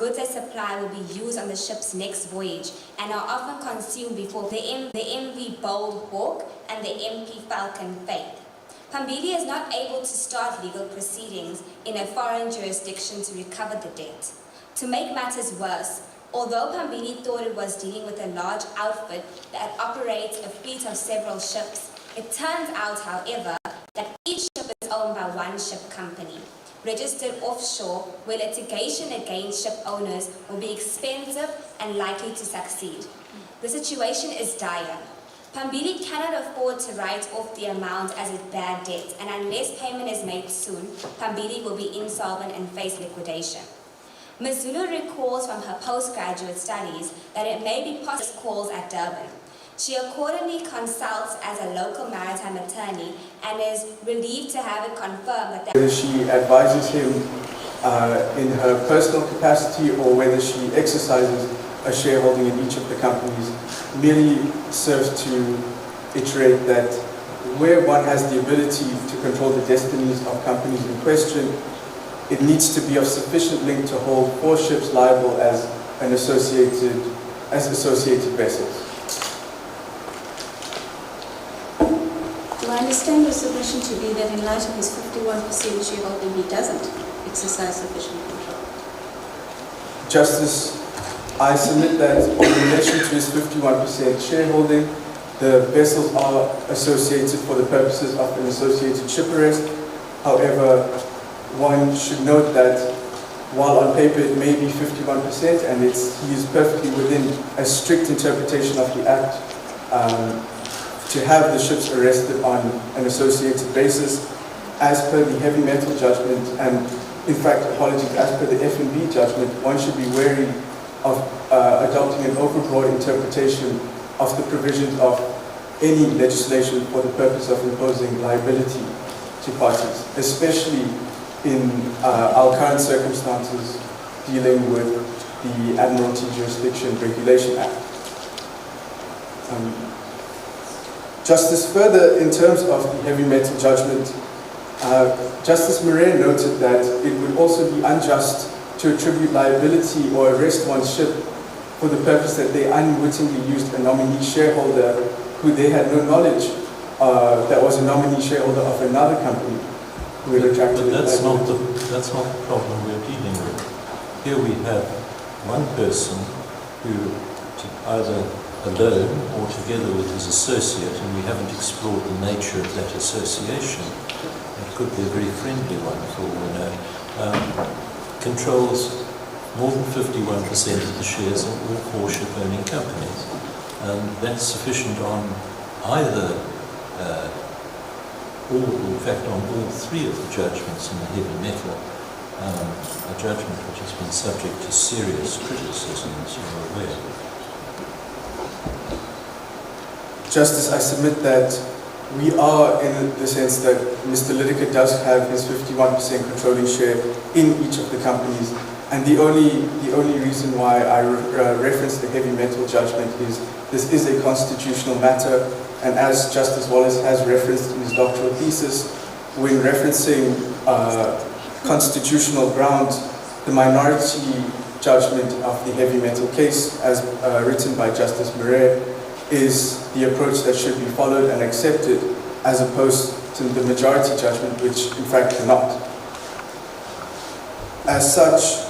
goods they supply will be used on the ship's next voyage and are often consumed before the MV Bold Hawk and the MP Falcon Faith. Phambili is not able to start legal proceedings in a foreign jurisdiction to recover the debt. To make matters worse, although Phambili thought it was dealing with a large outfit that operates a fleet of several ships, it turns out, however, that each ship is owned by one ship company, registered offshore, where litigation against ship owners will be expensive and likely to succeed. The situation is dire. Phambili cannot afford to write off the amount as a bad debt, and unless payment is made soon, Phambili will be insolvent and face liquidation. Ms. Zulu recalls from her postgraduate studies that it may be possible calls at Durban. She accordingly consults as a local maritime attorney and is relieved to have it confirmed that whether she advises him in her personal capacity or whether she exercises a shareholding in each of the companies merely serves to iterate that where one has the ability to control the destinies of companies in question, it needs to be of sufficient link to hold 4 ships liable as associated vessels. Do I understand your submission to be that in light of his 51% shareholding, he doesn't exercise sufficient control? Justice, I submit that in relation to his 51% shareholding, the vessels are associated for the purposes of an associated ship arrest. However, one should note that while on paper it may be 51% and he is perfectly within a strict interpretation of the Act to have the ships arrested on an associated basis, as per the heavy metal judgment, and in fact, apologies, as per the F&B judgment, one should be wary of adopting an overbroad interpretation of the provisions of any legislation for the purpose of imposing liability to parties, especially in our current circumstances dealing with the Admiralty Jurisdiction Regulation Act. Justice, further, in terms of the heavy metal judgment, Justice Murray noted that it would also be unjust to attribute liability or arrest one's ship for the purpose that they unwittingly used a nominee shareholder who they had no knowledge that was a nominee shareholder of another company who had attracted But that's not the problem we're dealing with. Here we have one person who either alone or together with his associate, and we haven't explored the nature of that association. It could be a very friendly one for all we know. Controls more than 51% of the shares in all 4 ship-owning companies. And that's sufficient on either, in fact on all 3 of the judgments in the heavy metal, a judgment which has been subject to serious criticism, as you're aware. Justice, I submit that we are in the sense that Mr. Lydekker does have his 51% controlling share in each of the companies, and the only reason why I reference the heavy metal judgment is this is a constitutional matter, and as Justice Wallace has referenced in his doctoral thesis, when referencing constitutional grounds, the minority judgment of the heavy metal case, as written by Justice Murray, is the approach that should be followed and accepted, as opposed to the majority judgment, which in fact cannot. As such,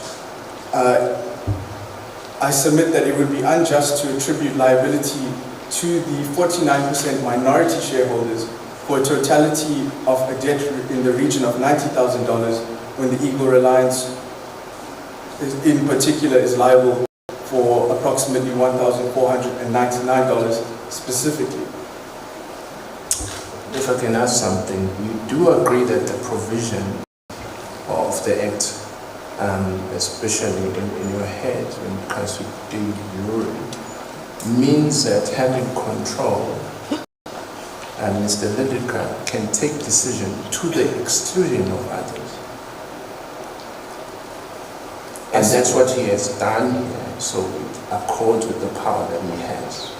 I submit that it would be unjust to attribute liability to the 49% minority shareholders for a totality of a debt in the region of $90,000 when the Eagle Reliance in particular is liable for approximately $1,499 specifically. If I can ask something, you do agree that the provision of the Act, especially in your head when it comes to de jure, means that having control, and Mr. Lydekker can take decision to the exclusion of others. And that's what he has done here, so it accords with the power that he has.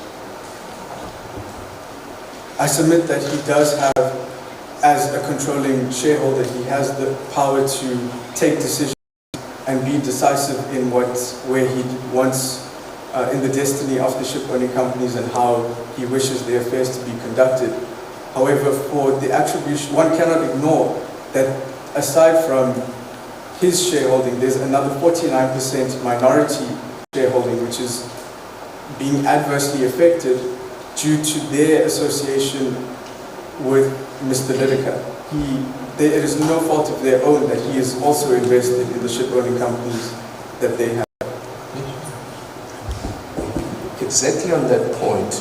I submit that he does have, as a controlling shareholder, he has the power to take decisions and be decisive in where he wants in the destiny of the ship-owning companies and how he wishes their affairs to be conducted. However, for the attribution, one cannot ignore that aside from his shareholding, there's another 49% minority shareholding which is being adversely affected due to their association with Mr. Lydekker. It is no fault of their own that he is also invested in the ship-owning companies that they have. Exactly on that point,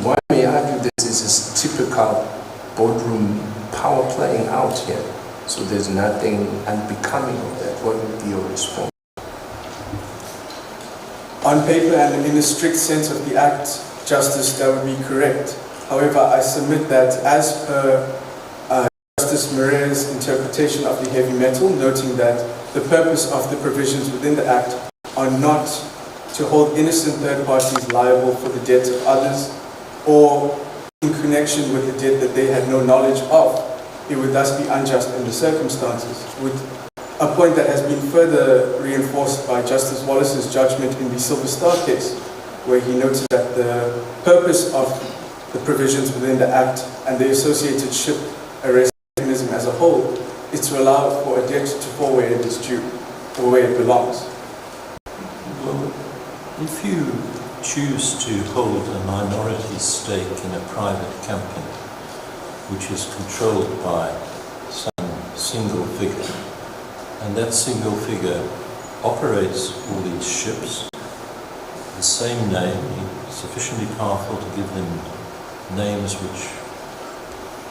one may argue this is a typical boardroom power playing out here. So there's nothing unbecoming of that. What would be your response? On paper and in a strict sense of the Act, Justice, that would be correct. However, I submit that as per Justice Moreira's interpretation of the heavy metal, noting that the purpose of the provisions within the Act are not to hold innocent third parties liable for the debt of others or in connection with the debt that they had no knowledge of, it would thus be unjust in the circumstances. With a point that has been further reinforced by Justice Wallace's judgment in the Silver Star case, where he noted that the purpose of the provisions within the Act and the associated ship arrest mechanism as a whole is to allow for a debt to fall where it is due, or where it belongs. Well, if you choose to hold a minority stake in a private company which is controlled by some single figure, and that single figure operates all these ships, the same name, sufficiently powerful to give them names which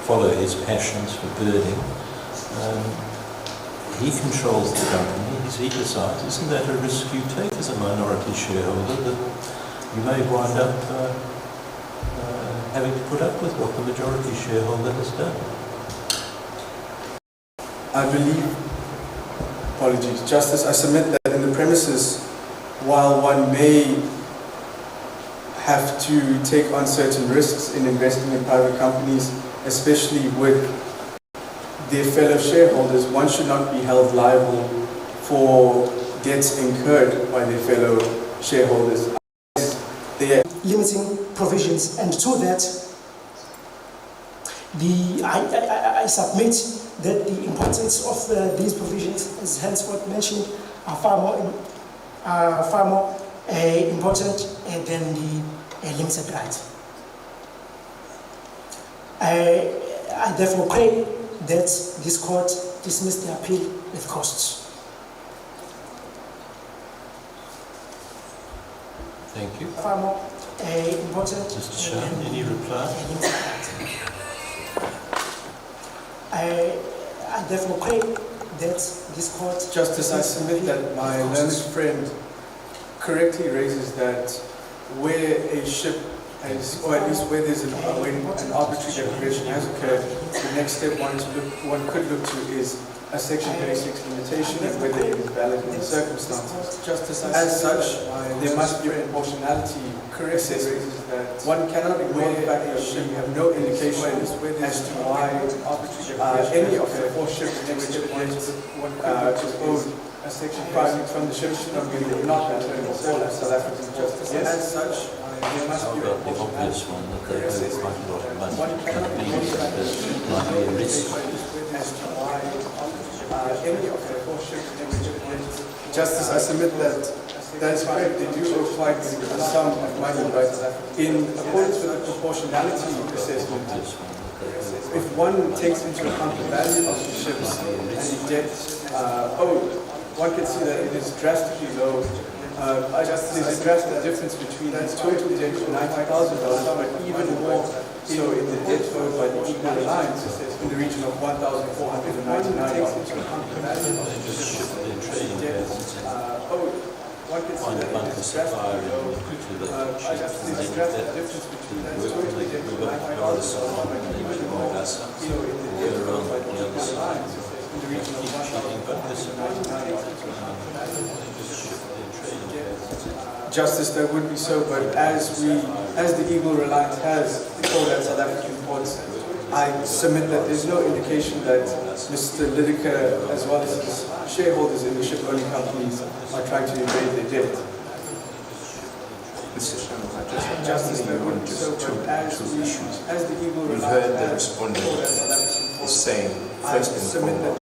follow his passions for birding, he controls the company, he decides. Isn't that a risk you take as a minority shareholder, that you may wind up having to put up with what the majority shareholder has done? I believe, apologies, Justice, I submit that in the premises, while one may have to take on certain risks in investing in private companies, especially with their fellow shareholders, one should not be held liable for debts incurred by their fellow shareholders. Limiting provisions, and to that, I submit that the importance of these provisions, as henceforth mentioned, are far more important than the limited right. I therefore pray that this court dismiss the appeal with costs. Thank you. Far more important. Mr. Shahan, any reply? I therefore pray that this court... Justice, I submit that my learned friend correctly raises that where a ship has, or at least where there's an arbitrary deprivation has occurred, the next step one could look to is a Section 36 limitation and whether it is valid in the circumstances. Justice, as such, there must be a proportionality assessment. One cannot ignore the fact that we have no indication as to why any of the four ships in which one is owed a section from the ship should not be returned before the South African justice. As such, there must be a obvious one that they owe quite a lot of money. That means that there might be a risk. as to why any of the four ships in which Justice, I submit that that is correct. They do owe quite a sum of money, but in accordance with the proportionality assessment, if one takes into account the value of the ships and the debt owed, one can see that it is drastically low. There's a drastic difference between the total debt of $90,000, but even more so in the debt owed by the Eagle Alliance in the region of $1,499. One can see that it is drastically low. There's a drastic difference between the total debt of $90,000, but even more so in the debt owed by the Eagle Alliance in the region of $1,499. Justice, that would be so, but as the Eagle Reliance has told at South African courts, I submit that there's no indication that Mr. Lydekker, as well as his shareholders in the ship-owning companies are trying to evade their debt. Mr. Sharma, I just want to Justice, ask you on just two issues. as the Eagle You've heard the respondent is saying, first and foremost,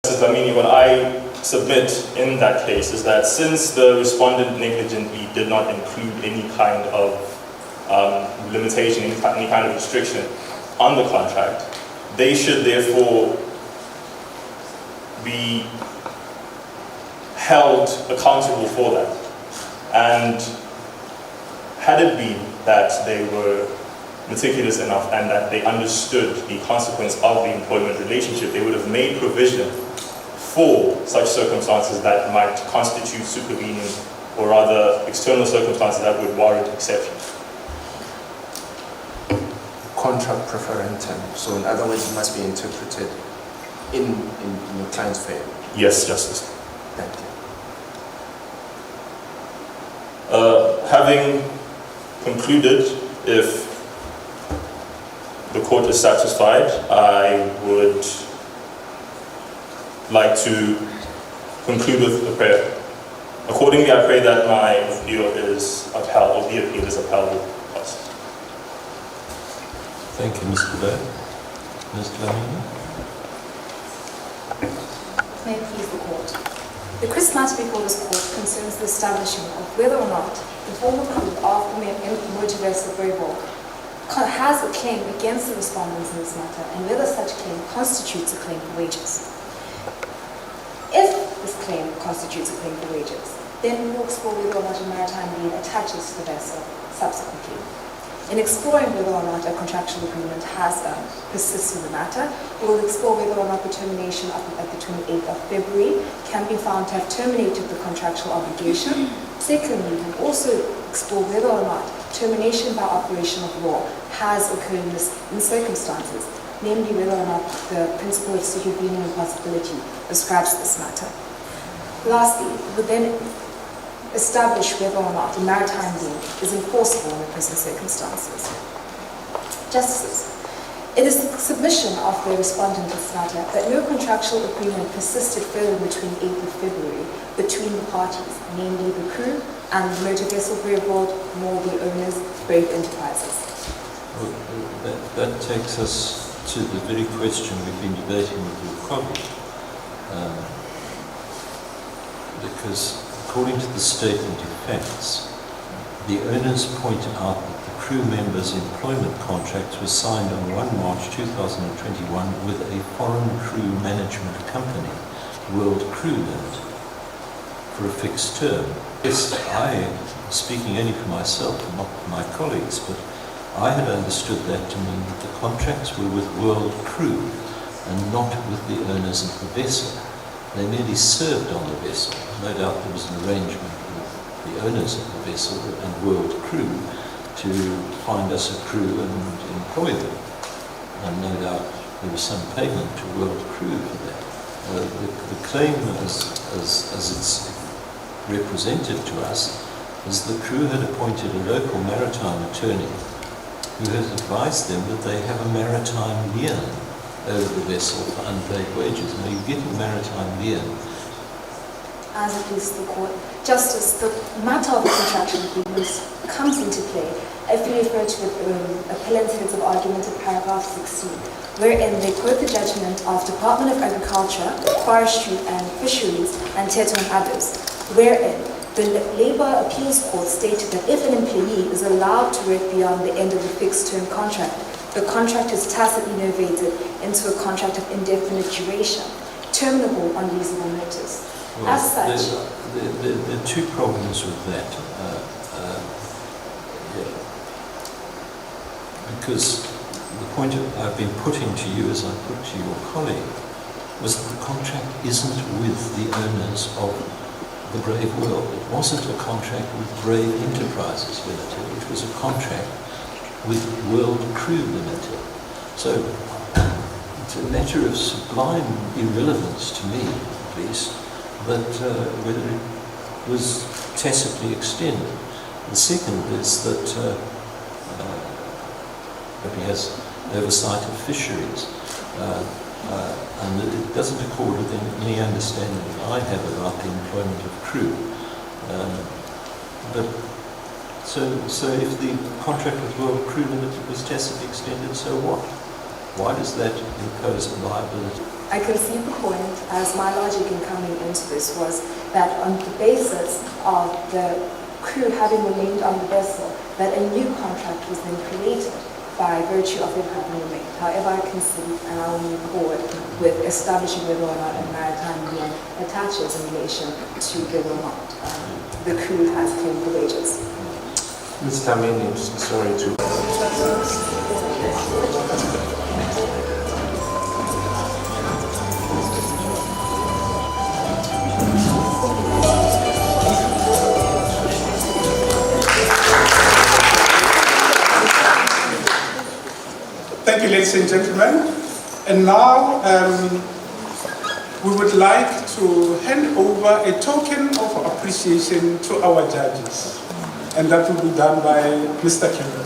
What I submit in that case is that since the respondent negligently did not include any kind of limitation, any kind of restriction on the contract, they should therefore be held accountable for that. And had it been that they were meticulous enough and that they understood the consequence of the employment relationship, they would have made provision for such circumstances that might constitute supervening or rather external circumstances that would warrant exception. Contract preferentum. So in other words, it must be interpreted in your client's favor. Yes, Justice. Thank you. Having concluded, if the court is satisfied, I would like to conclude with a prayer. Accordingly, I pray that my appeal is upheld, or the appeal is upheld with us. Thank you, Mr. Lowe. Ms. Dlamini? May it please the court. The Chris matter before this court concerns the establishment of whether or not the former crew of the motor vessel Bravo has a claim against the respondents in this matter and whether such claim constitutes a claim for wages. If this claim constitutes a claim for wages, then we will explore whether or not a maritime lien attaches to the vessel subsequently. In exploring whether or not a contractual agreement has persists in the matter, we will explore whether or not the termination at the 28th of February can be found to have terminated the contractual obligation. Secondly, we will also explore whether or not termination by operation of law has occurred in circumstances, namely whether or not the principle of supervening impossibility ascribes to this matter. Lastly, we will then establish whether or not the maritime lien is enforceable in the present circumstances. Justices, it is the submission of the respondent in this matter that no contractual agreement persisted further between 8th of February between the parties, namely the crew and the motor vessel Brave World, nor the owners, Brave Enterprises. Well, that takes us to the very question we've been debating with your colleague. Because according to the statement of facts, the owners point out that the crew members' employment contract was signed on 1 March 2021 with a foreign crew management company, World Crew Limited, for a fixed term. Yes, speaking only for myself and not for my colleagues, but I had understood that to mean that the contracts were with World Crew and not with the owners of the vessel. They merely served on the vessel. No doubt there was an arrangement with the owners of the vessel and World Crew to find us a crew and employ them. And no doubt there was some payment to World Crew for that. The claim as it's represented to us is the crew had appointed a local maritime attorney who has advised them that they have a maritime lien over the vessel for unpaid wages. Now you get a maritime lien. As it pleases the court, Justice, the matter of the contractual agreements comes into play if you refer to the appellant's heads of argument in paragraph 16, wherein they quote the judgment of Department of Agriculture, Forestry and Fisheries and Teto and others, wherein the Labour Appeals Court stated that if an employee is allowed to work beyond the end of the fixed-term contract, the contract is tacitly novated into a contract of indefinite duration, terminable on reasonable notice. Well, as such, there are two problems with that. Because the point I've been putting to you, as I put to your colleague, was that the contract isn't with the owners of the Brave World. It wasn't a contract with Brave Enterprises Limited. It was a contract with World Crew Limited. So it's a matter of sublime irrelevance to me, at least, that whether it was tacitly extended. The second is that he has oversight of fisheries, and it doesn't accord with any understanding that I have about the employment of crew. So if the contract with World Crew Limited was tacitly extended, so what? Why does that impose a liability? I concede the point, as my logic in coming into this was that on the basis of the crew having remained on the vessel, that a new contract was then created by virtue of them having remained. However, I concede, and I will move forward with establishing whether or not a maritime lien attaches in relation to whether or not the crew has claimed the wages. Mr. Tamini, sorry to... Thank you, ladies and gentlemen. And now we would like to hand over a token of appreciation to our judges. And that will be done by Mr. Kendall.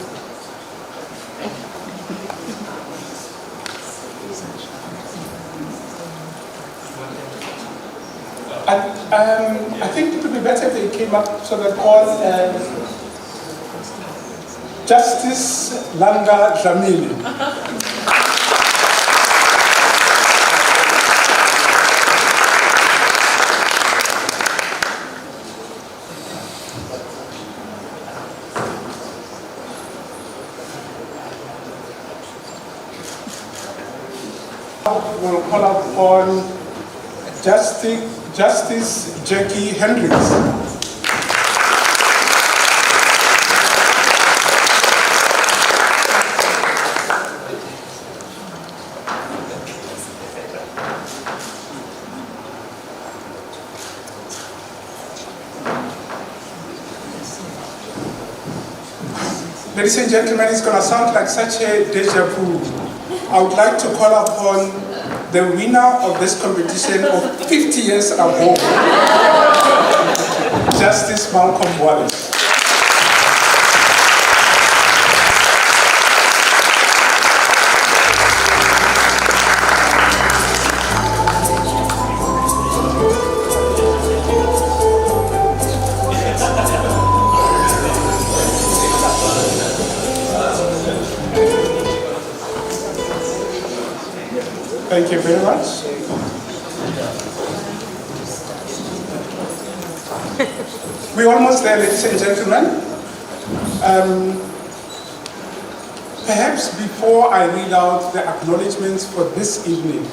I think it would be better if they came up so that all Justice Langa Dlamini. We'll call upon Justice Jackie Hendricks. Ladies and gentlemen, it's going to sound like such a deja vu. I would like to call upon the winner of this competition of 50 years ago, Justice Malcolm Wallace. Thank you very much. We're almost there, ladies and gentlemen. Perhaps before I read out the acknowledgements for this evening,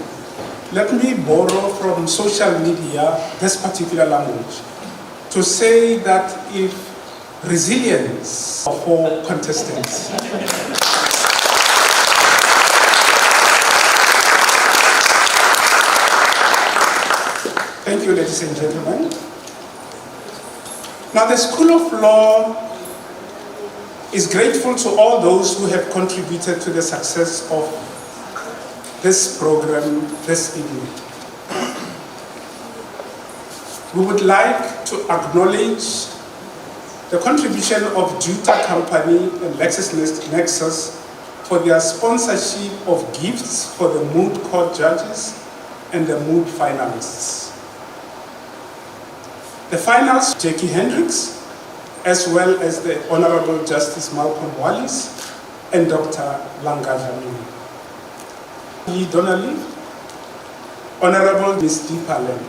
let me borrow from social media this particular language to say that if resilience for contestants. Thank you, ladies and gentlemen. Now, the School of Law is grateful to all those who have contributed to the success of this program this evening. We would like to acknowledge the contribution of Juta Company and LexisNexis for their sponsorship of gifts for the Moot Court judges and the Moot finalists. The finals, Jackie Hendricks, as well as the Honorable Justice Malcolm Wallace and Dr. Langa Dlamini. Lee Donnelly, Honorable Ms. Deepa Lem.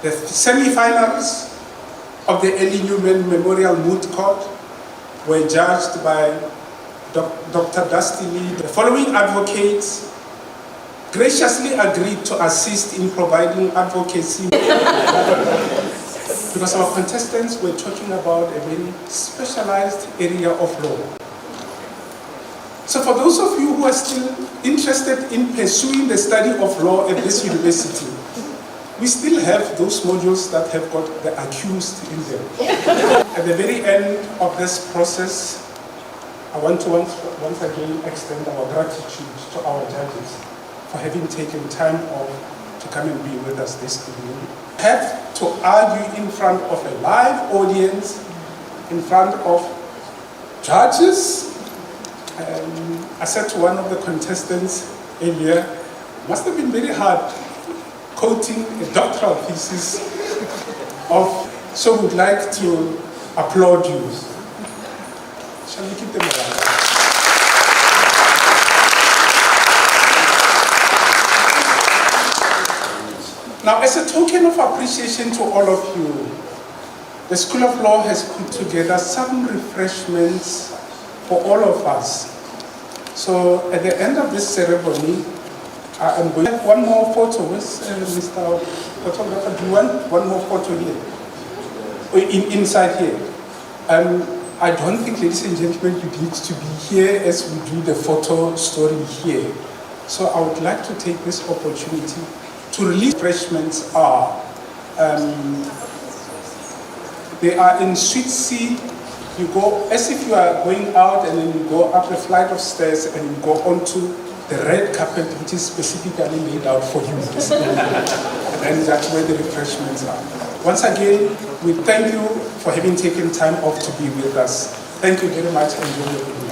The semi-finals of the Ellie Newman Memorial Moot Court were judged by Dr. Dusty Lee. The following advocates graciously agreed to assist in providing advocacy because our contestants were talking about a very specialized area of law. So for those of you who are still interested in pursuing the study of law at this university, we still have those modules that have got the accused in them. At the very end of this process, I want to once again extend our gratitude to our judges for having taken time off to come and be with us this evening. I have to argue in front of a live audience, in front of judges. I said to one of the contestants earlier, it must have been very hard quoting a doctoral thesis of, so we'd like to applaud you. Shall we keep them around? Now, as a token of appreciation to all of you, the School of Law has put together some refreshments for all of us. So at the end of this ceremony, I am going to have one more photo with Mr. Photographer. Do you want one more photo here? Inside here. I don't think, ladies and gentlemen, you need to be here as we do the photo story here. So I would like to take this opportunity to release refreshments are. They are in Suite C. You go as if you are going out, and then you go up a flight of stairs and you go onto the red carpet, which is specifically laid out for you. And that's where the refreshments are. Once again, we thank you for having taken time off to be with us. Thank you very much, and enjoy your evening.